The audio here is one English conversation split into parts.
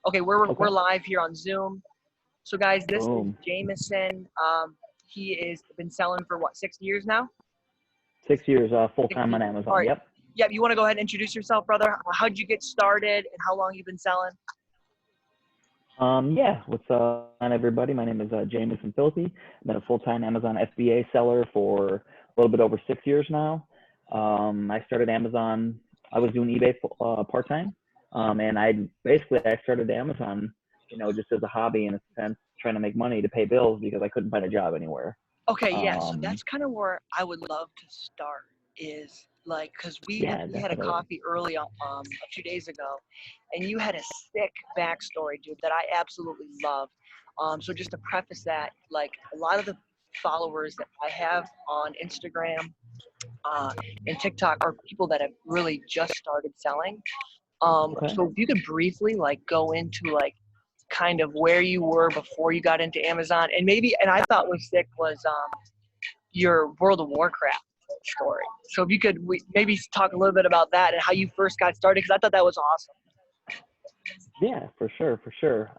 Okay, we're Okay. live here on Zoom. So guys, this is Boom. Jamison. He is been selling for what, 6 years now? 6 years full 6 time on years. All Amazon. right. Yep. Yep. You want to go ahead and introduce yourself, brother? How'd you get started, and how long you been selling? Yeah. What's up, everybody? My name is Jamison Filthy. I've been a full time Amazon FBA seller for a little bit over 6 years now. I started Amazon. I was doing eBay part time, and I started Amazon, just as a hobby in a sense, trying to make money to pay bills because I couldn't find a job anywhere. Okay, yeah. So Um, that's kind of where I would love to start. Is like, because yeah, we had a definitely. coffee early on, a few days ago, and you had a sick backstory, dude, that I absolutely love. So just to preface that, like a lot of the followers that I have on Instagram uh, and TikTok are people that have really just started selling. Okay. So if you could briefly like go into like kind of where you were before you got into Amazon, and maybe, and I thought was sick was your World of Warcraft story. So if you could maybe talk a little bit about that and how you first got started, because I thought that was awesome. Yeah, for sure, for sure.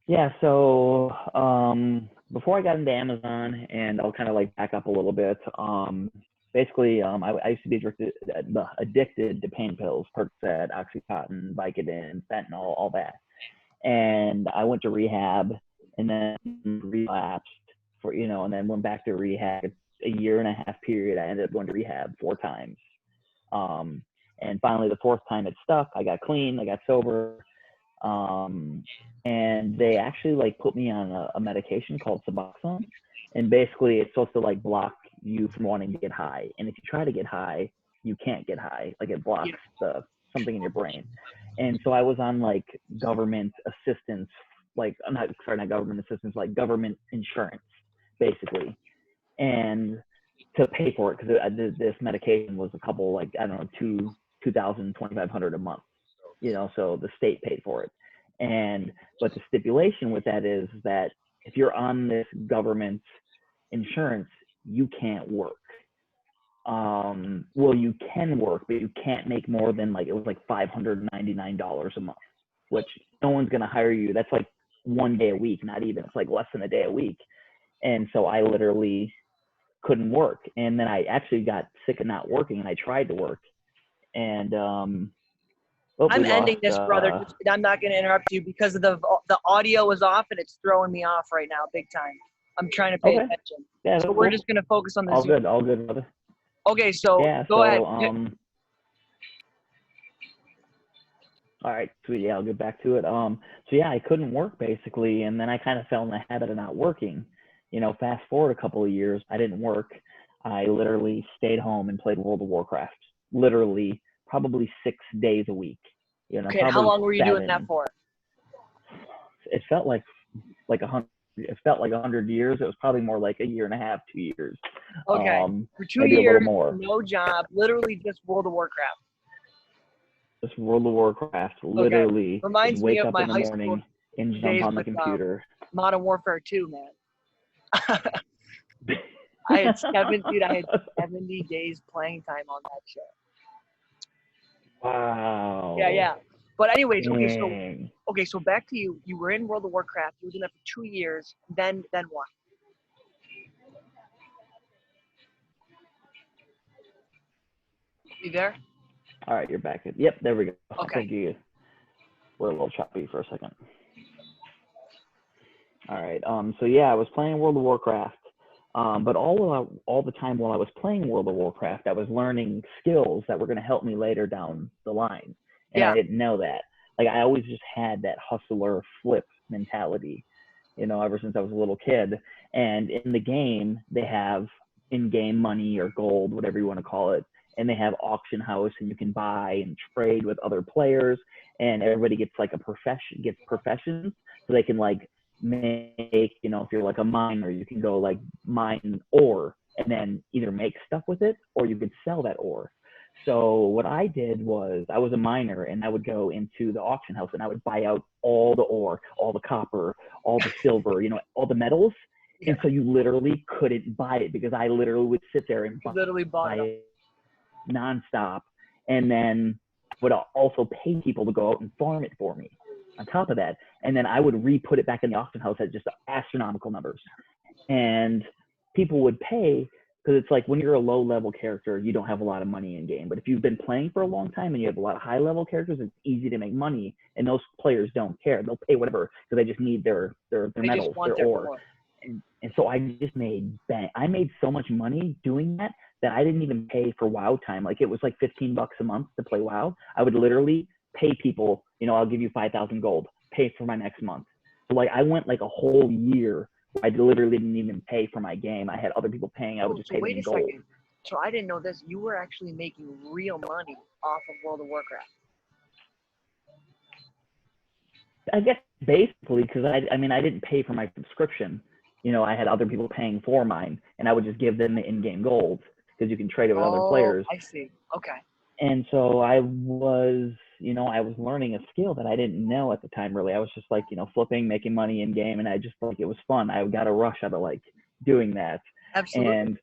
Yeah, so before I got into Amazon, and I'll kind of like back up a little bit. Basically, I used to be addicted to pain pills, Percocet, Oxycontin, Vicodin, fentanyl, all that. And I went to rehab, and then relapsed and then went back to rehab. A year and a half period, I ended up going to rehab 4 times. Um, and finally, the fourth time it stuck. I got clean. I got sober. Um, and they actually like put me on a medication called Suboxone, and basically it's supposed to like block you from wanting to get high. And if you try to get high, you can't get high. Like it blocks the something in your brain. And so I was on like government assistance, like I'm not sorry, not government assistance, like government insurance, basically, and to pay for it because this medication was a couple like I don't know 2,000 2,500 a month, so the state paid for it. And but the stipulation with that is that if you're on this government insurance, you can't work. Well, you can work, but you can't make more than like it was like $599 a month, which no one's gonna hire you. That's like 1 day a week, not even. It's like less than a day a week. And so I literally couldn't work, and then I actually got sick of not working, and I tried to work, and we I'm ending lost. this, brother. I'm not going to interrupt you because of the audio is off and it's throwing me off right now, big time. I'm trying to pay Okay. attention. Yeah, So that's we're cool. just going to focus on the All Zoom. good, brother. Okay, so Yeah. go ahead. All right, sweet. Yeah, I'll get back to it. So yeah, I couldn't work basically, and then I kind of fell in the habit of not working. Fast forward a couple of years, I didn't work. I literally stayed home and played World of Warcraft. Literally, probably 6 days a week. Okay, and how probably long were you doing that 7. for? It felt like 100. It felt like 100 years. It was probably more like a year and a half, 2 years. Okay, for 2 Maybe a little years, more. no job, literally just World of Warcraft. Just World of Warcraft, literally. Okay. Reminds me Wake of up my in the high school morning and jump days on the with computer. Modern Warfare 2, man. I had 70 days playing time on that shit. Wow. Yeah. But anyways, Dang. so back to you. You were in World of Warcraft. You were doing that for 2 years. Then what? You there? All right, you're back. Yep, there we go. Okay. I think you were a little choppy for a second. All right. So yeah, I was playing World of Warcraft. But all the time while I was playing World of Warcraft, I was learning skills that were going to help me later down the line. And I didn't know that. Like I always just had that hustler flip mentality, ever since I was a little kid. And in the game, they have in-game money or gold, whatever you want to call it. And they have auction house, and you can buy and trade with other players. And everybody gets like professions, so they can like make, if you're like a miner, you can go like mine ore and then either make stuff with it or you could sell that ore. So what I did was I was a miner, and I would go into the auction house and I would buy out all the ore, all the copper, all the silver, all the metals. And so you literally couldn't buy it because I literally would sit there and buy literally bought it nonstop. And then would also pay people to go out and farm it for me on top of that. And then I would re-put it back in the auction house at just astronomical numbers. And people would pay because it's like when you're a low level character, you don't have a lot of money in game. But if you've been playing for a long time and you have a lot of high level characters, it's easy to make money. And those players don't care; they'll pay whatever because they just need their They just metals, want their their ore. ore. And so I just made bang. I made so much money doing that that I didn't even pay for WoW time. Like it was like $15 a month to play WoW. I would literally pay people. I'll give you 5,000 gold. Pay for my next month. So like I went like a whole year. I literally didn't even pay for my game. I had other people paying. I would just So pay them wait in a gold. second. So I didn't know this. You were actually making real money off of World of Warcraft. I guess basically because I mean I didn't pay for my subscription. I had other people paying for mine, and I would just give them the in-game gold because you can trade it with other players. I see. Okay. And so I was learning a skill that I didn't know at the time really. I was just like, flipping, making money in game, and I just like it was fun. I got a rush out of like doing that. Absolutely. And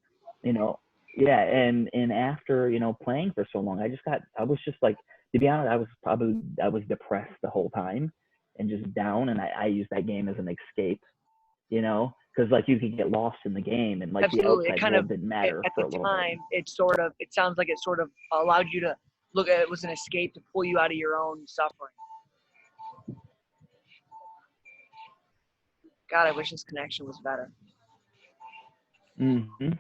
yeah, and after, playing for so long, I was just like, to be honest, I was depressed the whole time and just down, and I used that game as an escape, because like you could get lost in the game and like Absolutely. the It outside kind world of didn't matter at for the a little time it sounds like it sort of allowed you to look at it was an escape to pull you out of your own suffering. God, I wish this connection was better. bit. Mm-hmm.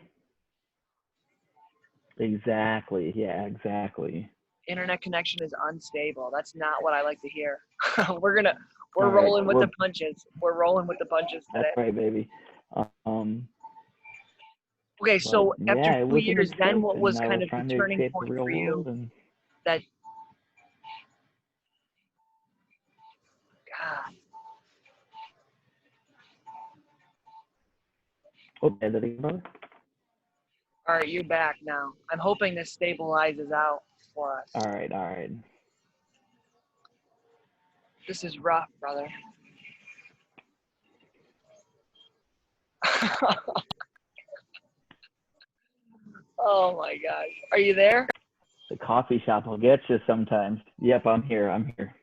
Exactly. Yeah, exactly. Internet connection is unstable. That's not what I like to hear. We're All right. rolling with the punches. We're rolling with the punches today. That's right, baby. Okay, so after yeah, it 2 was an years, then escape, what and was I kind was of the trying to turning escape the point real for you world. And that God, is that again, brother? all right, you're back now. I'm hoping this stabilizes out for us. All right, all right. This is rough, brother. Oh my gosh. Are you there? The coffee shop will get you sometimes. Yep, I'm here. I'm here.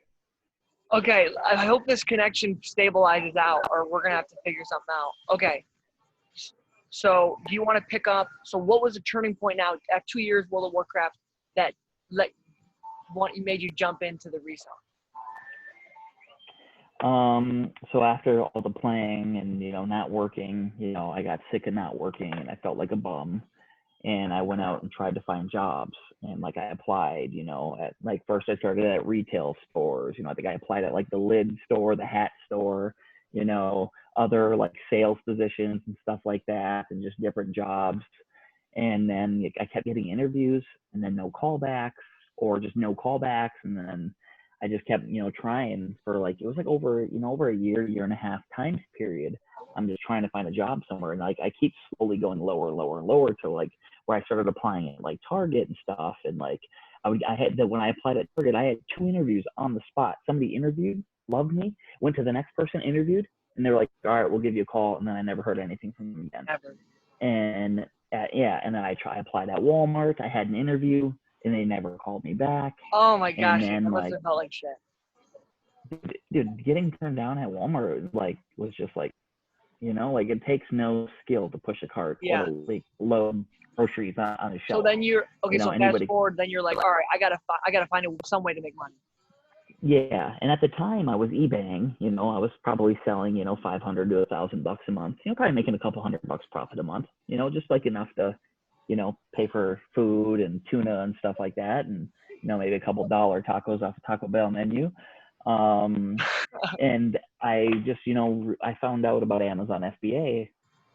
Okay, I hope this connection stabilizes out or we're going to have to figure something out. Okay. So, do you want to pick up? So, what was the turning point now after 2 years World of Warcraft that made you jump into the resale? So after all the playing and not working, I got sick of not working and I felt like a bum. And I went out and tried to find jobs, and like I applied, at like first I started at retail stores. I think I applied at like the lid store, the hat store, other like sales positions and stuff like that, and just different jobs. And then I kept getting interviews and then no callbacks, or just no callbacks. And then I just kept, trying for like, it was like over a year and a half time period. I'm just trying to find a job somewhere. And like, I keep slowly going lower and lower and lower to like where I started applying at like Target and stuff. And like, when I applied at Target, I had 2 interviews on the spot. Somebody interviewed, loved me, went to the next person, interviewed, and they were like, all right, we'll give you a call. And then I never heard anything from them again. Ever. And and then I applied at Walmart. I had an interview, and they never called me back. Oh my gosh, And then that must have felt like shit. dude, getting turned down at Walmart was just like, like it takes no skill to push a cart or to like load groceries on a shelf. So then you're okay. So fast forward, then you're like, all right, I gotta find some way to make money. Yeah, and at the time I was eBaying. I was probably selling, $500 to $1,000 a month. Probably making a couple $100 profit a month. Just like enough to, pay for food and tuna and stuff like that, and maybe a couple dollar tacos off a Taco Bell menu. And I just, I found out about Amazon FBA.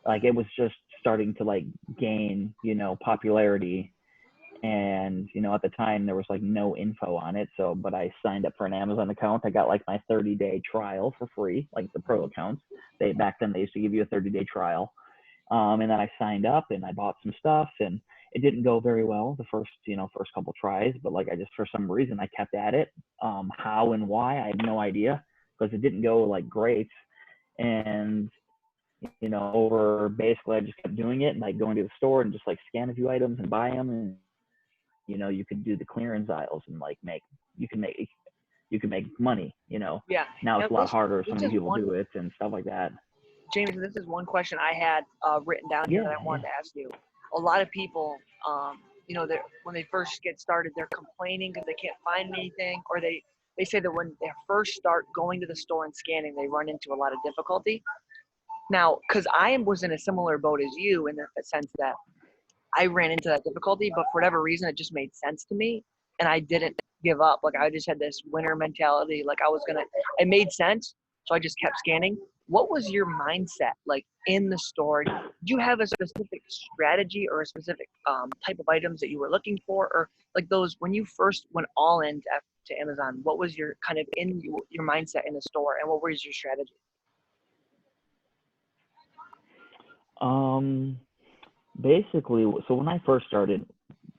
Like it was just starting to like gain, popularity. And, at the time there was like no info on it. So, but I signed up for an Amazon account. I got like my 30-day trial for free, like the pro accounts. Back then they used to give you a 30-day trial. And then I signed up and I bought some stuff, and it didn't go very well the first couple tries, but like I just, for some reason I kept at it. How and why, I have no idea, because it didn't go like great. And, over basically I just kept doing it and like going to the store and just like scan a few items and buy them. And, you know, you could do the clearance aisles and like you can make you can make money, you know. Yeah. Now Now it's a lot harder. So this many is people one, do it and stuff like that. James, this is one question I had written down here that Yeah, I wanted yeah. to ask you. A lot of people, you know, when they first get started, they're complaining because they can't find anything, or they say that when they first start going to the store and scanning, they run into a lot of difficulty. Now, because I was in a similar boat as you in the sense that I ran into that difficulty, but for whatever reason, it just made sense to me, and I didn't give up. Like I just had this winner mentality. Like I was gonna, it made sense, so I just kept scanning. What was your mindset like in the store? Did you have a specific strategy or a specific type of items that you were looking for, or like those when you first went all in to Amazon? What was your kind of in your mindset in the store, and what was your strategy? Um, Basically, so when I first started,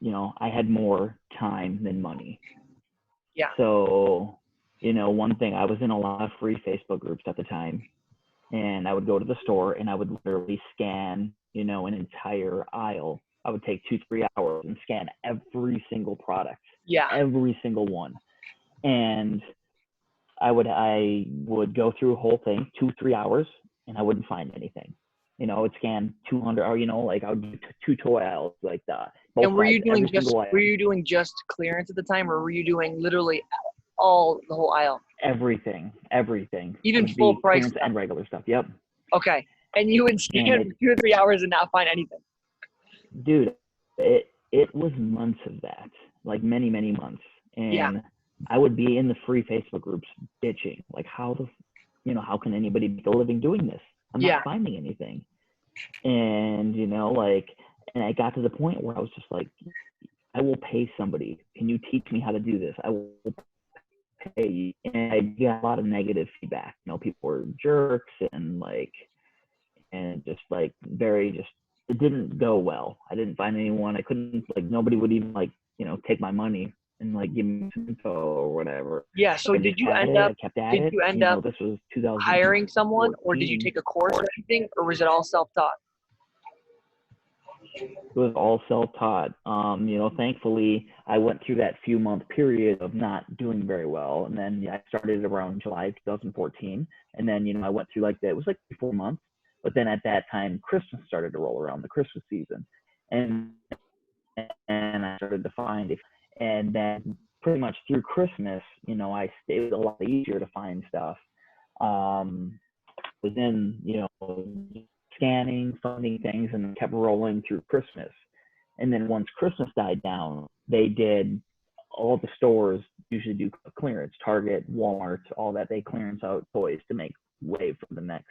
you know, I had more time than money. Yeah, So, you know, one thing, I was in a lot of free Facebook groups at the time, and I would go to the store and I would literally scan, you know, an entire aisle. I would take 2, 3 hours and scan every single product, yeah, every single one. And I would go through a whole thing, 2, 3 hours, and I wouldn't find anything. You know, I would scan 200, or you know, like I would do two toy aisles, like both and sides, every single were item, you doing just clearance at the time, or were you doing literally all the whole aisle, everything, everything. It even would full be price clearance stuff? and regular stuff. Yep. Okay, and you would And scan it, for 2 or 3 hours and not find anything. dude, it was months of that, like many, many months. Yeah, And I would be in the free Facebook groups bitching, like you know, how can anybody make a living doing this? I'm not yeah, finding anything. And you know, like, and I got to the point where I was just like, I will pay somebody. Can you teach me how to do this? I will pay you. And I got a lot of negative feedback. You know, people were jerks and like, and just like very just, it didn't go well. I didn't find anyone. I couldn't, like, nobody would even like, you know, take my money and like give me some info or whatever. yeah. So So I just kept it. I kept at did it. you end You know, up this was hiring someone, or did you 2014. take a course or anything, or was it all self-taught? It was all self-taught. You know, thankfully, I went through that few month period of not doing very well, and then yeah, I started around July 2014, and then you know I went through like that. It was like 4 months, but then at that time, Christmas started to roll around, the Christmas season, and and I started to find it, and then pretty much through Christmas, you know, it was a lot easier to find stuff. Um, was in, you know, scanning, finding things, and kept rolling through Christmas. And then once Christmas died down, they did all the stores usually do clearance, Target, Walmart, all that. They clearance out toys to make way for the next,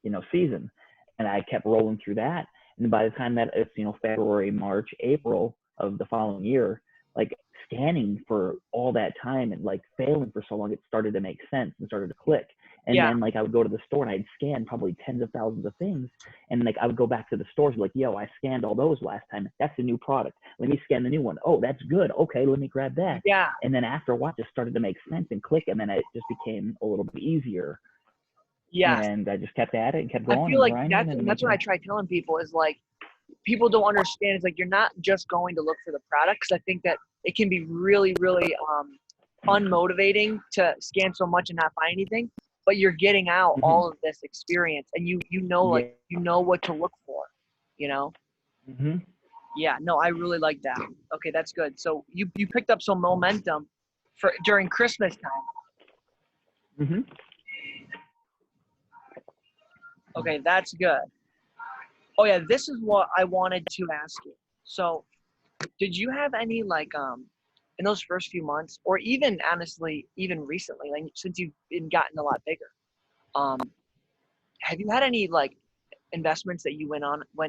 you know, season. And I kept rolling through that. And by the time that it's, you know, February, March, April of the following year, like scanning for all that time and like failing for so long, it started to make sense and started to click. And Yeah, then like I would go to the store and I'd scan probably tens of thousands of things. And like I would go back to the stores and be like, yo, I scanned all those last time. That's a new product. Let me scan the new one. Oh, that's good. Okay, let me grab that. yeah, And then after a while, it just started to make sense and click. And then it just became a little bit easier. yes. And I just kept at it and kept I going feel and like grinding and that's making what I it. try telling people is like people don't understand. It's like you're not just going to look for the product, because I think that it can be really, really unmotivating to scan so much and not find anything. But you're getting out Mm-hmm. all of this experience, and you know, like Yeah. you know what to look for. You know. Mm-hmm. Yeah. No, I really like that. Okay, that's good. So you picked up some momentum for during Christmas time. Mm-hmm. Okay, that's good. Oh yeah, this is what I wanted to ask you. So did you have any like in those first few months, or even honestly even recently, like since you've been gotten a lot bigger, um have you had any like investments that you went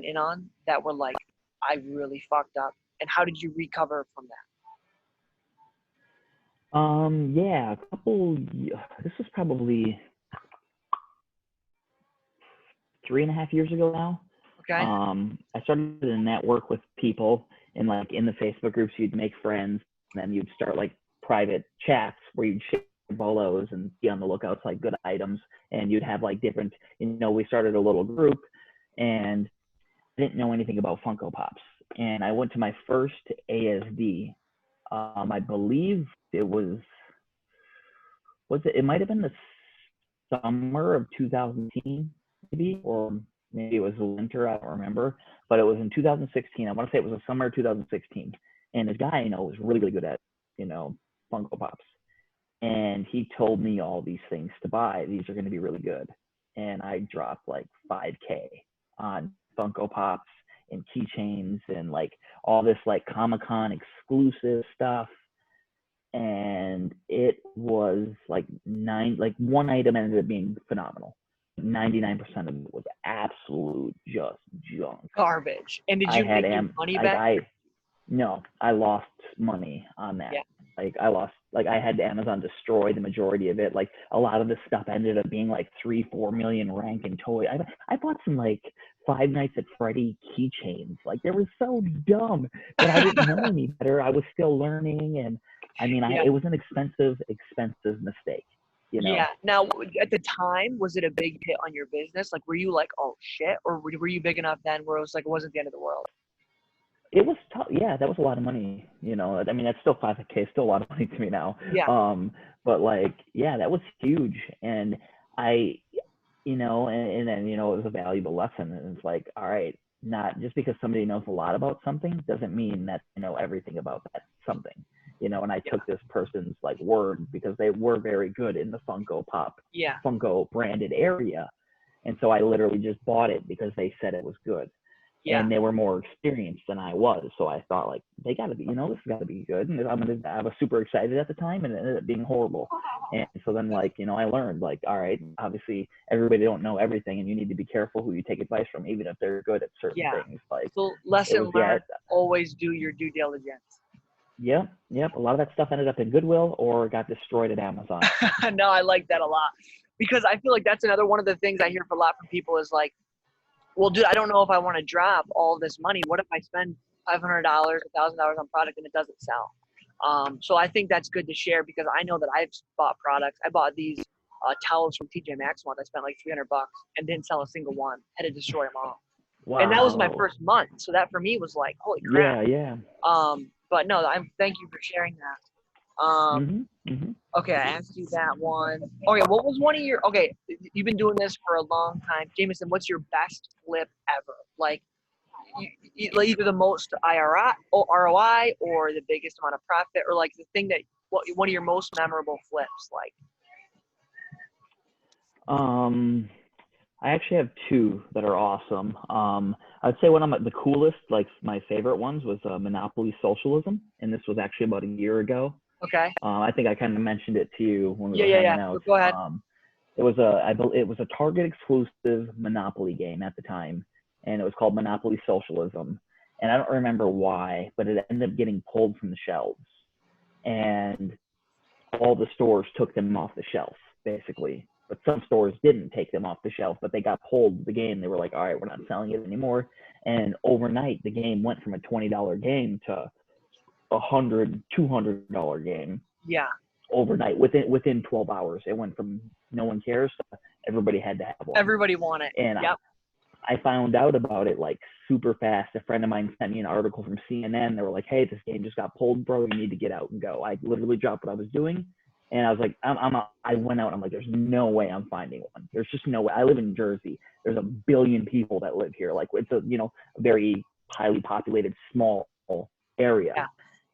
in on that were like, I really fucked up, and how did you recover from that? Yeah, a couple, this was probably 3.5 years ago now. Okay. I started to network with people, and like in the Facebook groups, you'd make friends, and then you'd start like private chats where you'd share bolos and be on the lookout for like good items. And you'd have like different, you know, we started a little group, and I didn't know anything about Funko Pops. And I went to my first ASD, I believe it was it might have been the summer of 2018, maybe, or maybe it was the winter. I don't remember, but it was in 2016. I want to say it was the summer of 2016. And this guy, was really, really good at, Funko Pops. And he told me all these things to buy. These are going to be really good. And I dropped like 5K on Funko Pops and keychains and like all this like Comic-Con exclusive stuff. And it was like one item ended up being phenomenal. 99% of it was absolute just junk. Garbage. And did I you had make your money like back? no, I lost money on that. Yeah. Like I had Amazon destroy the majority of it. Like a lot of this stuff ended up being like 3-4 million ranking toy. I bought some like Five Nights at Freddy keychains. Like they were so dumb, but I didn't know any better. I was still learning, and I mean, Yeah. it was an expensive mistake. Yeah. Now, at the time, was it a big hit on your business? Like, were you like, oh shit, or were you big enough then where it was like it wasn't the end of the world? It was tough. Yeah, that was a lot of money. I mean, that's still 5K, still a lot of money to me now. Yeah. But like, yeah, that was huge. And I, and then, it was a valuable lesson. And it's like, all right, not just because somebody knows a lot about something doesn't mean that they know everything about that something. And I Yeah. took this person's like word because they were very good in the Yeah. Funko branded area. And so I literally just bought it because they said it was good, Yeah. and they were more experienced than I was. So I thought like they got to be, this has got to be good. And I was super excited at the time, and it ended up being horrible. And so then like, I learned like, all right, obviously everybody don't know everything, and you need to be careful who you take advice from, even if they're good at certain Yeah. things. Like So it was, lesson yeah, learned, always do your due diligence. yep. A lot of that stuff ended up in Goodwill or got destroyed at Amazon. No, I like that a lot because I feel like that's another one of the things I hear a lot from people is like, well, dude, I don't know if I want to drop all this money. What if I spend $500, $1,000 on product and it doesn't sell? So I think that's good to share because I know that I've bought products. I bought these towels from TJ Maxx once. I spent like $300 and didn't sell a single one. Had to destroy them all. And that was my Wow. first month. So that for me was like, holy crap. Yeah. But no, thank you for sharing that. Mhm. Okay, I asked you that one. Okay, what was one of your? Okay, you've been doing this for a long time, Jamison. What's your best flip ever? Like, like either the most IRI or ROI or the biggest amount of profit, or like the thing that one of your most memorable flips. Like, Um, I actually have two that are awesome. I'd say one of the coolest, like my favorite ones, was Monopoly Socialism, and this was actually about a year ago. okay, I think I kind of mentioned it to you when we yeah, were yeah, yeah. hanging out. Go ahead. It was a Target exclusive Monopoly game at the time, and it was called Monopoly Socialism. And I don't remember why, but it ended up getting pulled from the shelves, and all the stores took them off the shelf, basically. But some stores didn't take them off the shelf, but they got pulled the game. They were like, all right, we're not selling it anymore. And overnight, the game went from a $20 game to $200 game Yeah, overnight. Within 12 hours, it went from no one cares to everybody had to have one. everybody want it. And Yep. I found out about it like super fast. A friend of mine sent me an article from CNN. They were like, "Hey, this game just got pulled, bro. You need to get out and go." I literally dropped what I was doing, and I was like, I went out. I'm like, "There's no way I'm finding one. There's just no way." I live in Jersey. There's a billion people that live here. Like it's a very highly populated small area. Yeah.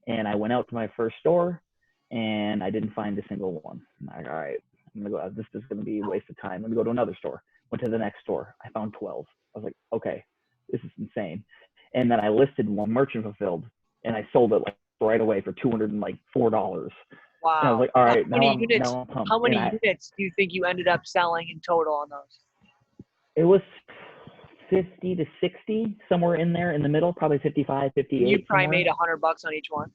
And I went out to my first store, and I didn't find a single one. I'm like, all right, I'm gonna go. This is gonna be a waste of time. Let me go to another store. Went to the next store. I found 12. I was like, okay, this is insane. And then I listed one merchant fulfilled, and I sold it like right away for $204. And I was Wow. like, all How right, many units? now I'm pumped. How And many units do you think you ended up selling in total on those? it was 50 to 60, somewhere in there in the middle, probably 55, And you 58 probably somewhere. made $100 on each one.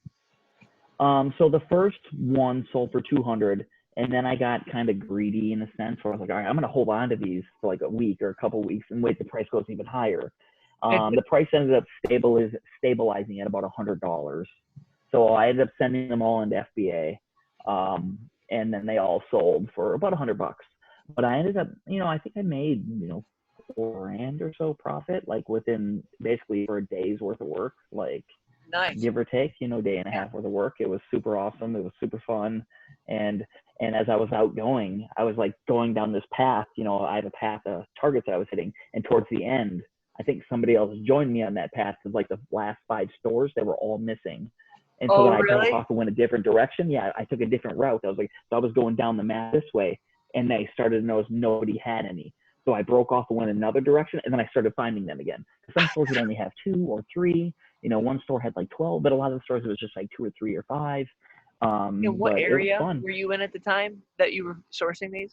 So the first one sold for 200, and then I got kind of greedy in a sense where I was like, all right, I'm gonna hold on to these for like a week or a couple weeks and wait the price goes even higher. And The price ended up stabilizing at about $100. So I ended up sending them all into FBA, and then they all sold for about $100. But I ended up, I think I made, $4 grand or so profit, like within basically for a day's worth of work. Like Nice. give or take, day and a Yeah. half worth of work. It was super awesome. It was super fun. And as I was outgoing, I was like going down this path, I had a path of targets that I was hitting. And towards the end, I think somebody else joined me on that path because like the last 5 stores, they were all missing. And so then Oh, I broke really? off and went a different direction. Yeah, I took a different route. So I was going down the map this way, and they started to notice nobody had any. So I broke off and went another direction, and then I started finding them again. Some stores would only have 2 or 3. One store had like 12, but a lot of the stores it was just like 2 or 3 or 5. In what But it was area fun. were you in at the time that you were sourcing these?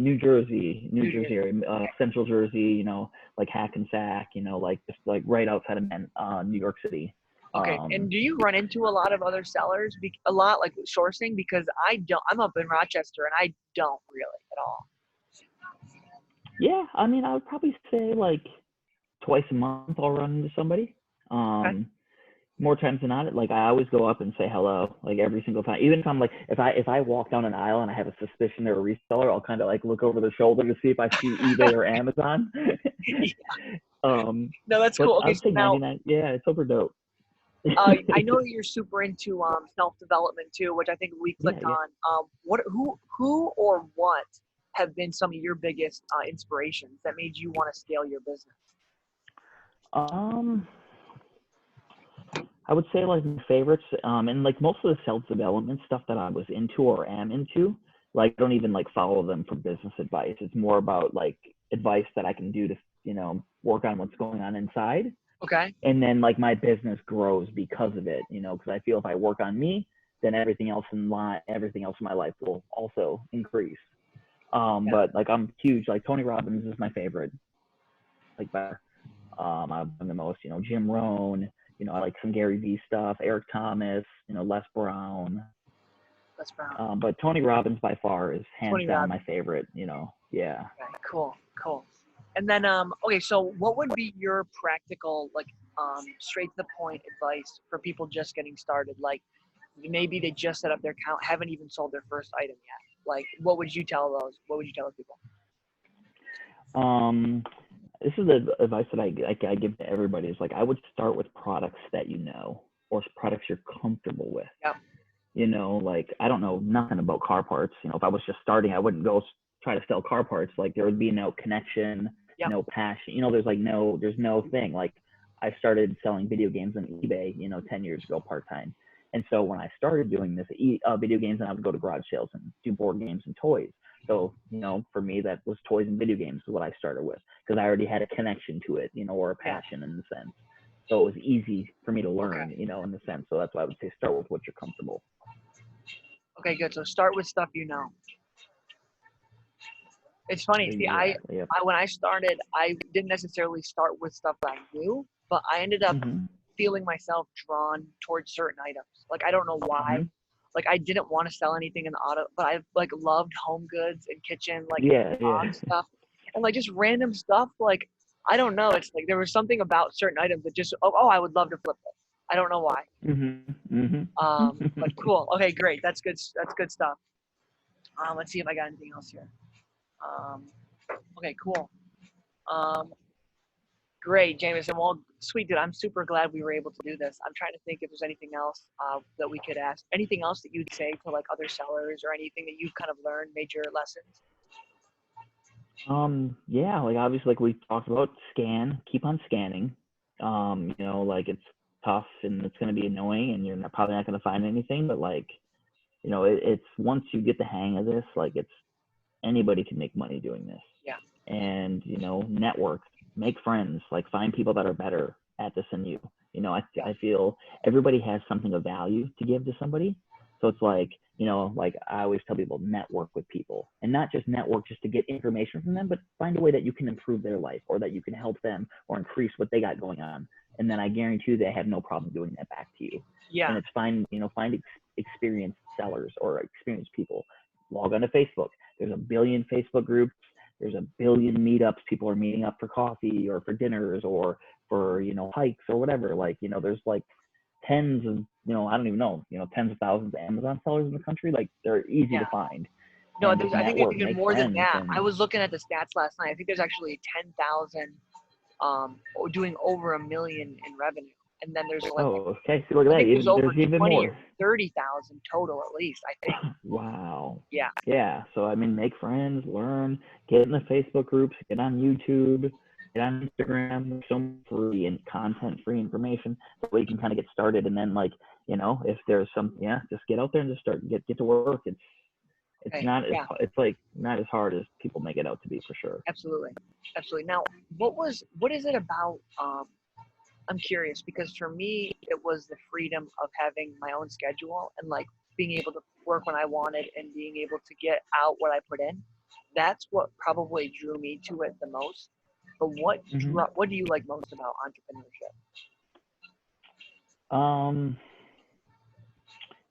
New Jersey New Jersey. area, Okay. Central Jersey, like Hackensack, like just like right outside of New York City. Okay. And do you run into a lot of other sellers? A lot like sourcing? Because I don't. I'm up in Rochester and I don't really at all. Yeah, I mean, I would probably say like twice a month I'll run into somebody. Okay. More times than not, like I always go up and say hello, like every single time. Even if I'm like, if I walk down an aisle and I have a suspicion they're a reseller, I'll kind of like look over their shoulder to see if I see eBay or Amazon. No, that's But cool. I Okay. would So say now, 99. Yeah, it's super dope. I know that you're super into self-development too, which I think we Yeah, clicked yeah. on. Who or what have been some of your biggest inspirations that made you want to scale your business? Um, I would say like my favorites, and like most of the self-development stuff that I was into or am into, like I don't even like follow them for business advice. It's more about like advice that I can do to, work on what's going on inside. Okay. And then like my business grows because of it, because I feel if I work on me, then everything else in my life will also increase. Yeah. But like I'm huge, like Tony Robbins is my favorite, like better. I've done the most, Jim Rohn, I like some Gary Vee stuff, Eric Thomas, Les Brown. That's Brown. But Tony Robbins by far is hands Tony down Robbins. my favorite, yeah. Okay, cool, cool. And then, okay, so what would be your practical, like, straight to the point advice for people just getting started? Like, maybe they just set up their account, haven't even sold their first item yet. Like, what would you tell those? What would you tell those people? This is the advice that I give to everybody is like, I would start with products that or products you're comfortable with. Yeah. Like I don't know nothing about car parts. If I was just starting, I wouldn't go try to sell car parts. Like there would be no connection, Yeah. no passion. There's no thing. Like I started selling video games on eBay, 10 years ago part-time. And so when I started doing this video games, and I would go to garage sales and do board games and toys. So, for me, that was toys and video games is what I started with because I already had a connection to it, or a passion in the sense. So it was easy for me to learn, Okay. in the sense. So that's why I would say start with what you're comfortable. Okay, good. So start with stuff you know. It's funny. See, Exactly. Yep. when I started, I didn't necessarily start with stuff that I knew, but I ended up feeling myself drawn towards certain items. Like I don't know why. Like I didn't want to sell anything in the auto, but I like loved home goods and kitchen, like Yeah. stuff, and like just random stuff. Like I don't know. It's like there was something about certain items that just I would love to flip it. I don't know why. But cool. Okay, great. That's good. That's good stuff. Let's see if I got anything else here. Okay, cool. Um, Great, Jamison. Well, sweet dude, I'm super glad we were able to do this. I'm trying to think if there's anything else that we could ask. Anything else that you'd say to like other sellers or anything that you've kind of learned, major lessons? Yeah, like obviously like we talked about, keep on scanning. Like it's tough and it's gonna be annoying and you're probably not gonna find anything, but like, it's once you get the hang of this, like it's anybody can make money doing this. Yeah. And, network, make friends, like find people that are better at this than you. I feel everybody has something of value to give to somebody. So it's like, like I always tell people, network with people and not just network just to get information from them, but find a way that you can improve their life or that you can help them or increase what they got going on. And then I guarantee you they have no problem doing that back to you. Yeah. And it's find experienced sellers or experienced people. Log on to Facebook. There's a billion Facebook groups. There's a billion meetups. People are meeting up for coffee or for dinners or for, hikes or whatever. Like, there's like tens of, I don't even know, tens of thousands of Amazon sellers in the country. Like they're easy to find. No, And just I think there's network, even make more than friends. that. And I was looking at the stats last night. I think there's actually 10,000 doing over $1 million in revenue. and then there's like, Oh, okay. So look at I that. think there's over There's even 20 or more. 30,000 total at least, I think. Wow. Yeah. Yeah. So I mean, make friends, learn, get in the Facebook groups, get on YouTube, get on Instagram. There's so much free and content-free information that way you can kind of get started. And then like, if there's some, just get out there and just get to work. It's Hey, not as yeah, it's like not as hard as people make it out to be for sure. absolutely. Absolutely. Now, what is it about, I'm curious because for me, it was the freedom of having my own schedule and like being able to work when I wanted and being able to get out what I put in. That's what probably drew me to it the most. But Hmm. what do you like most about entrepreneurship? Um,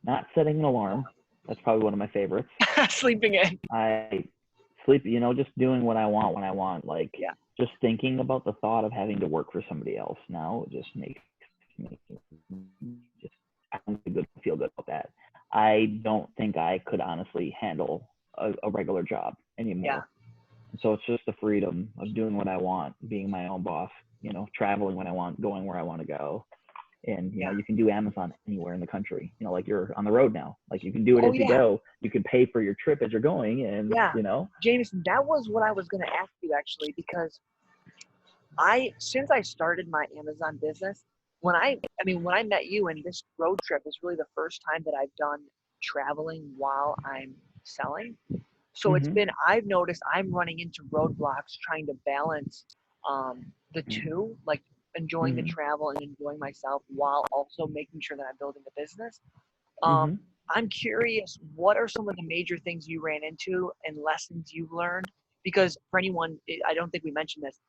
Not setting an alarm. That's probably one of my favorites. Sleeping in. I sleep, just doing what I want when I want. Like Yeah. just thinking about the thought of having to work for somebody else now just makes me just I don't feel good about that. I don't think I could honestly handle a regular job Yeah. anymore. So it's just the freedom of doing what I want, being my own boss, traveling when I want, going where I want to go. And Yeah. you can do Amazon anywhere in the country. Like you're on the road now. Like you can do it Oh as you yeah. go. You can pay for your trip as you're going, and Yeah. Jamison, that was what I was gonna ask you actually, because since I started my Amazon business, when I met you, and this road trip is really the first time that I've done traveling while I'm selling. So Mhm. I've noticed I'm running into roadblocks trying to balance the Mhm. two, like enjoying the Mhm. travel and enjoying myself while also making sure that I'm building a business. Um, Mhm. I'm curious, what are some of the major things you ran into and lessons you've learned? Because for anyone, I don't think we mentioned this.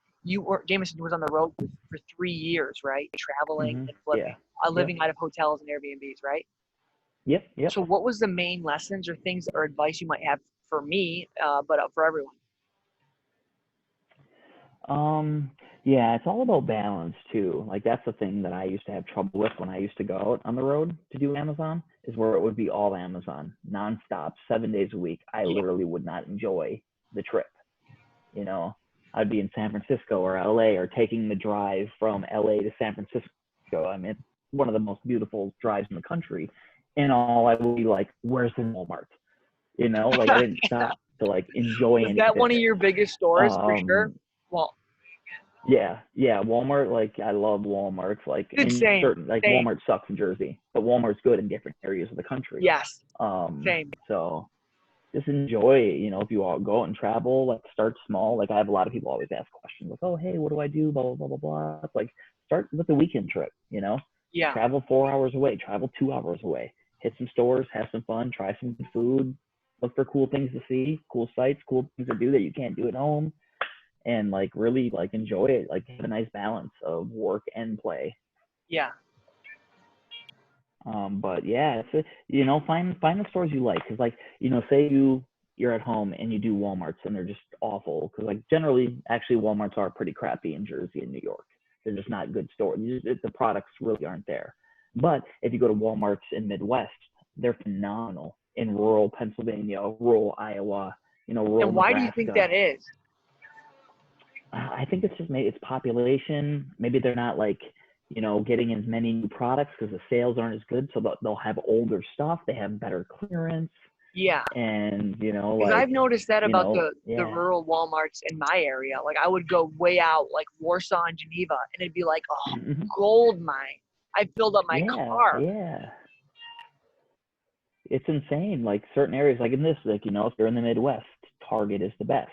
Jamison was on the road for 3 years, right? Traveling Mhm. and Yeah. flipping, Yep. living out of hotels and Airbnbs, right? Yep. Yep. So, what was the main lessons or things or advice you might have for me, but for everyone? Um, yeah, it's all about balance too. Like that's the thing that I used to have trouble with when I used to go out on the road to do Amazon, is where it would be all Amazon, nonstop, 7 days a week. I Yeah, literally would not enjoy the trip. You know, I'd be in San Francisco or LA, or taking the drive from LA to San Francisco. I mean, it's one of the most beautiful drives in the country. And all I would be like, where's the Walmart? Like I didn't stop to like enjoy was that one of anything. your biggest stores for sure? Um, Well, yeah, Walmart. Like I love Walmart. Like dude, in same, certain, like same. Walmart sucks in Jersey, but Walmart's good in different areas of the country. Yes, same. So just enjoy it. If you all go out and travel, like start small. Like I have a lot of people always ask questions like, oh, hey, what do I do? Blah, blah, blah, blah, blah. It's like start with a weekend trip. Yeah, Travel 4 hours away, travel 2 hours away, hit some stores, have some fun, try some good food, look for cool things to see, cool sights, cool things to do that you can't do at home, and like really like enjoy it. Like have a nice balance of work and play. yeah, But yeah, find the stores you like, because like say you're at home and you do WalMarts and they're just awful, because like generally actually WalMarts are pretty crappy in Jersey and New York. They're just not good stores. The products really aren't there. But if you go to WalMarts in Midwest, they're phenomenal in rural Pennsylvania, rural Iowa, rural and why do you think Nebraska. that is? I think it's just maybe it's population. Maybe they're not like getting as many new products because the sales aren't as good. So they'll have older stuff. They have better clearance, Yeah, and because I've noticed that about the yeah. rural Walmarts in my area. Like I would go way out, like Warsaw and Geneva, and it'd be like, oh, Mhm. gold mine. I filled up my Yeah, car. yeah. It's insane. Like certain areas, like in this, like if you're in the Midwest, Target is the best.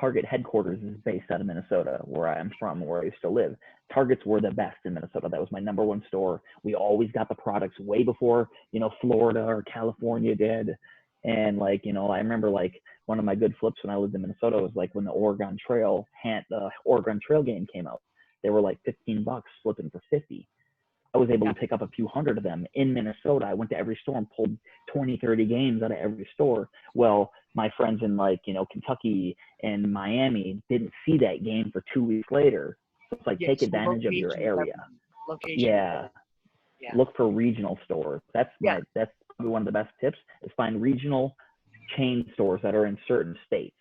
Target headquarters is based out of Minnesota, where I'm from, where I used to live. Targets were the best in Minnesota. That was my number one store. We always got the products way before Florida or California did. And like I remember like one of my good flips when I lived in Minnesota was like when the Oregon Trail game came out. They were like $15, flipping for 50. I was able Yeah, to pick up a few hundred of them in Minnesota. I went to every store and pulled 20, 30 games out of every store. Well, my friends in like, Kentucky and Miami didn't see that game for 2 weeks later. So it's like yeah. take So advantage of your location is area. everything. Location is Yeah. everything. Yeah, Look for regional stores. yeah, That's probably one of the best tips, is find regional chain stores that are in certain states.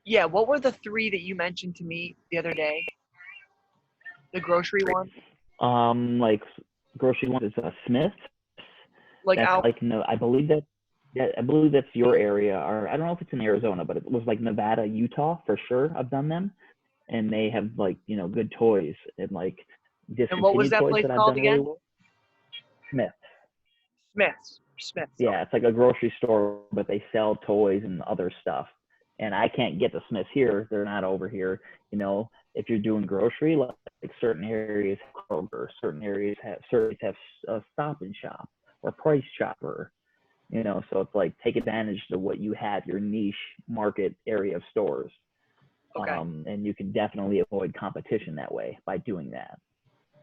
yeah. What were the three that you mentioned to me the other day? The grocery one? Like grocery one is Smith. Like That's out like no, I believe that. Yeah, I believe that's your area, or I don't know if it's in Arizona, but it was like Nevada, Utah for sure. I've done them, and they have like good toys and like and what was discontinued that toys place that I've called done really again? well. Smith. Smith's. Smith's. Yeah, Okay. it's like a grocery store, but they sell toys and other stuff. And I can't get the Smiths here; they're not over here. If you're doing grocery, like certain areas have Kroger, certain areas have a Stop and Shop or Price Chopper. So it's like take advantage of what you have, your niche market area of stores. Okay. And you can definitely avoid competition that way by doing that.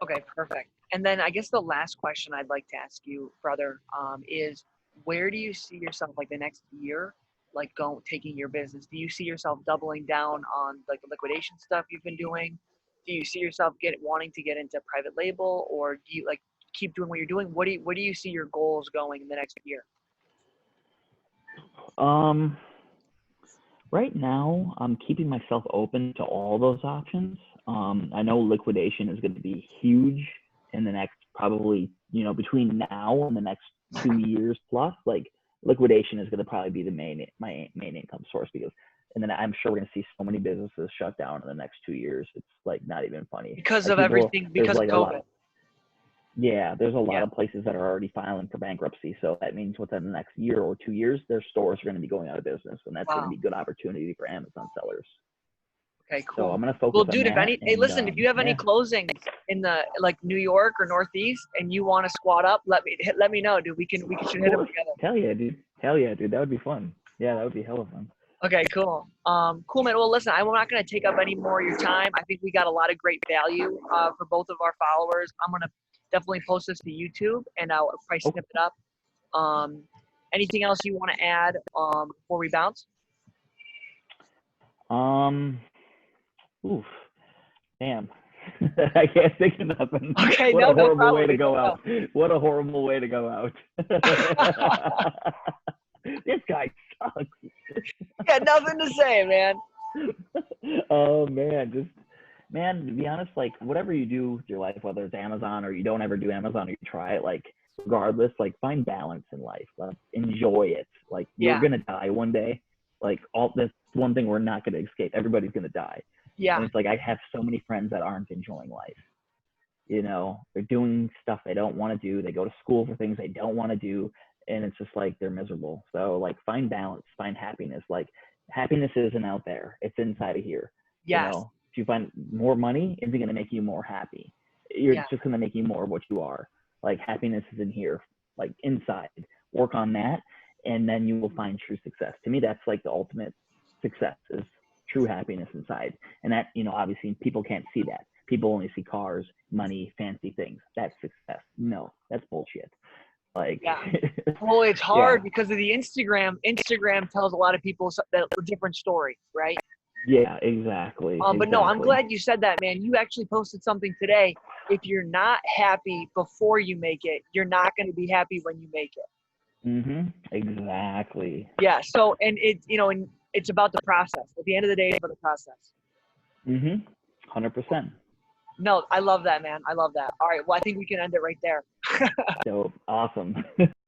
Okay, perfect. And then I guess the last question I'd like to ask you, brother, is where do you see yourself like the next year, like taking your business? Do you see yourself doubling down on like the liquidation stuff you've been doing? Do you see yourself wanting to get into private label, or do you like keep doing what you're doing? Where do you see your goals going in the next year? Um, right now, I'm keeping myself open to all those options. I know liquidation is going to be huge in the next probably, between now and the next 2 years plus. Like liquidation is going to probably be my main income source because, and then I'm sure we're going to see so many businesses shut down in the next 2 years. It's like not even funny. Because Like of everything, there's because of like a lot COVID. of yeah, there's a lot Yeah. of places that are already filing for bankruptcy. So that means within the next year or 2 years, their stores are going to be going out of business, and that's going to Wow. be good opportunity for Amazon sellers. Okay, So cool. I'm going to Well, focus on dude, if that. any, hey, And listen, if you have any yeah, closings in the like New York or Northeast, and you want to squat up, let me know, dude. We should of hit them course. together. Hell yeah, dude. Hell yeah, dude. That would be fun. Yeah, that would be hella fun. Okay, cool. Cool, man. Well, listen, I'm not going to take up any more of your time. I think we got a lot of great value for both of our followers. I'm going to definitely post this to YouTube, and I'll probably Okay. snip it up. Anything else you want to add before we bounce? Um. Oof. Damn. I can't think of nothing. Okay, What no, a no horrible problem, way to dude. No go out. What a horrible way to go out. This guy sucks. Got nothing to say, man. Oh man, man, to be honest, like whatever you do with your life, whether it's Amazon or you don't ever do Amazon or you try it, like regardless, like find balance in life. Like enjoy it. Like you're Yeah, gonna die one day. Like all that's one thing we're not gonna escape. Everybody's gonna die. yeah, And it's like I have so many friends that aren't enjoying life. They're doing stuff they don't want to do. They go to school for things they don't want to do, and it's just like they're miserable. So like find balance, find happiness. Like happiness isn't out there; it's inside of here. yes, If you find more money, is it going to make you more happy? You're yeah, just going to make you more of what you are. Like happiness is in here, like inside. Work on that, and then you will find true success. To me, that's like the ultimate success is true happiness inside. And that, obviously people can't see that. People only see cars, money, fancy things. That's success. No, that's bullshit. Like, yeah. Well, it's yeah, hard because of the Instagram. Instagram tells a lot of people that a different story, right? yeah, exactly, But no, I'm exactly. glad you said that, man. You actually posted something today. If you're not happy before you make it, you're not going to be happy when you make it. Exactly. Yeah. So, and and it's about the process. At the end of the day, it's about the process. 100%. No, I love that, man. I love that. All right. Well, I think we can end it right there. So awesome.